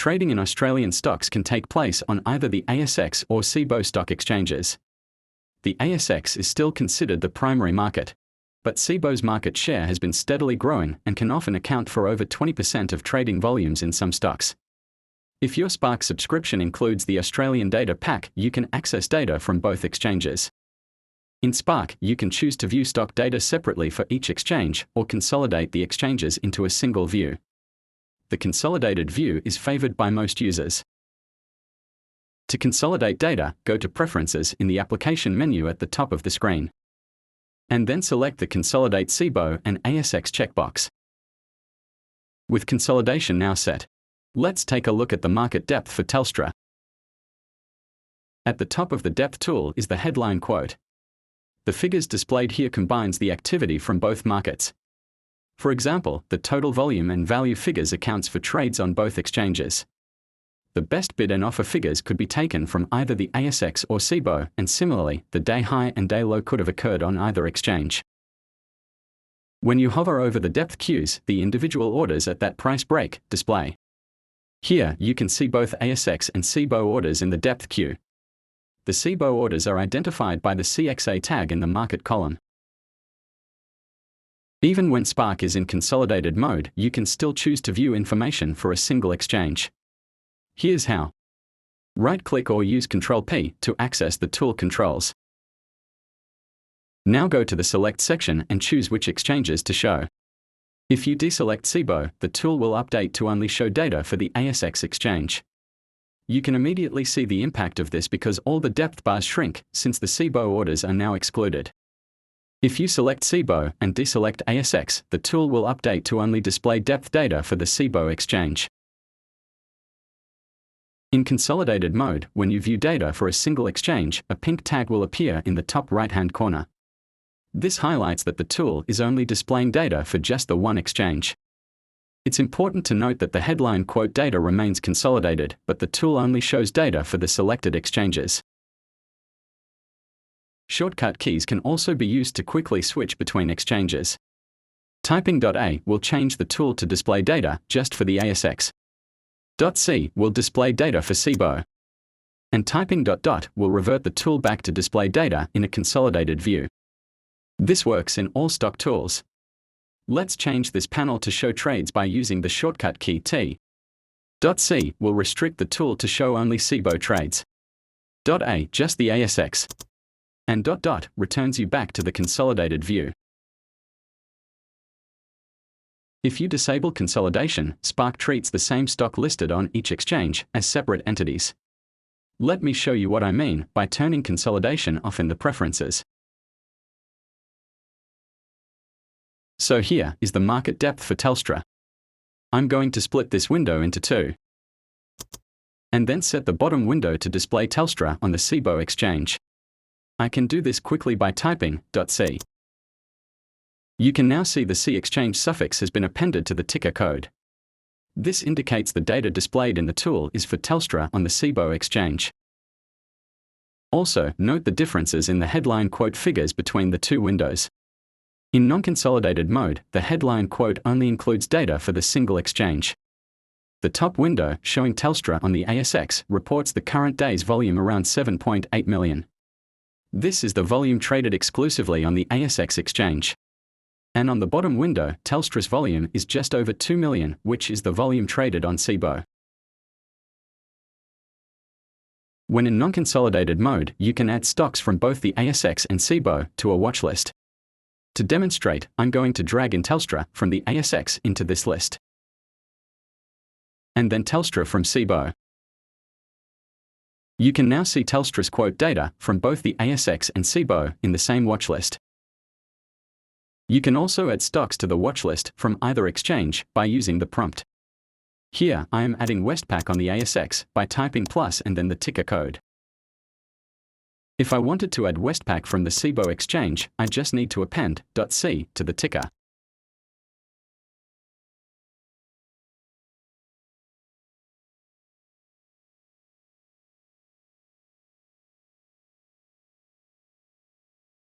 Trading in Australian stocks can take place on either the ASX or Cboe stock exchanges. The ASX is still considered the primary market, but Cboe's market share has been steadily growing and can often account for over 20% of trading volumes in some stocks. If your Spark subscription includes the Australian Data Pack, you can access data from both exchanges. In Spark, you can choose to view stock data separately for each exchange or consolidate the exchanges into a single view. The consolidated view is favored by most users. To consolidate data, go to Preferences in the application menu at the top of the screen, and then select the Consolidate Cboe and ASX checkbox. With consolidation now set, let's take a look at the market depth for Telstra. At the top of the depth tool is the headline quote. The figures displayed here combines the activity from both markets. For example, the total volume and value figures accounts for trades on both exchanges. The best bid and offer figures could be taken from either the ASX or Cboe, and similarly, the day high and day low could have occurred on either exchange. When you hover over the depth cues, the individual orders at that price break display. Here, you can see both ASX and Cboe orders in the depth queue. The Cboe orders are identified by the CXA tag in the market column. Even when Spark is in consolidated mode, you can still choose to view information for a single exchange. Here's how. Right-click or use Ctrl+P to access the tool controls. Now go to the Select section and choose which exchanges to show. If you deselect Cboe, the tool will update to only show data for the ASX exchange. You can immediately see the impact of this because all the depth bars shrink, since the Cboe orders are now excluded. If you select Cboe and deselect ASX, the tool will update to only display depth data for the Cboe exchange. In consolidated mode, when you view data for a single exchange, a pink tag will appear in the top right-hand corner. This highlights that the tool is only displaying data for just the one exchange. It's important to note that the headline quote data remains consolidated, but the tool only shows data for the selected exchanges. Shortcut keys can also be used to quickly switch between exchanges. Typing .A will change the tool to display data just for the ASX. .C will display data for Cboe. And typing .. will revert the tool back to display data in a consolidated view. This works in all stock tools. Let's change this panel to show trades by using the shortcut key T. .C will restrict the tool to show only Cboe trades. .A just the ASX. And ... returns you back to the consolidated view. If you disable consolidation, Spark treats the same stock listed on each exchange as separate entities. Let me show you what I mean by turning consolidation off in the preferences. So here is the market depth for Telstra. I'm going to split this window into two, and then set the bottom window to display Telstra on the Cboe exchange. I can do this quickly by typing .c. You can now see the C exchange suffix has been appended to the ticker code. This indicates the data displayed in the tool is for Telstra on the Cboe exchange. Also, note the differences in the headline quote figures between the two windows. In non-consolidated mode, the headline quote only includes data for the single exchange. The top window, showing Telstra on the ASX, reports the current day's volume around 7.8 million. This is the volume traded exclusively on the ASX exchange. And on the bottom window, Telstra's volume is just over 2 million, which is the volume traded on Cboe. When in non-consolidated mode, you can add stocks from both the ASX and Cboe to a watch list. To demonstrate, I'm going to drag in Telstra from the ASX into this list, and then Telstra from Cboe. You can now see Telstra's quote data from both the ASX and Cboe in the same watch list. You can also add stocks to the watch list from either exchange by using the prompt. Here, I am adding Westpac on the ASX by typing plus and then the ticker code. If I wanted to add Westpac from the Cboe exchange, I just need to append .c to the ticker.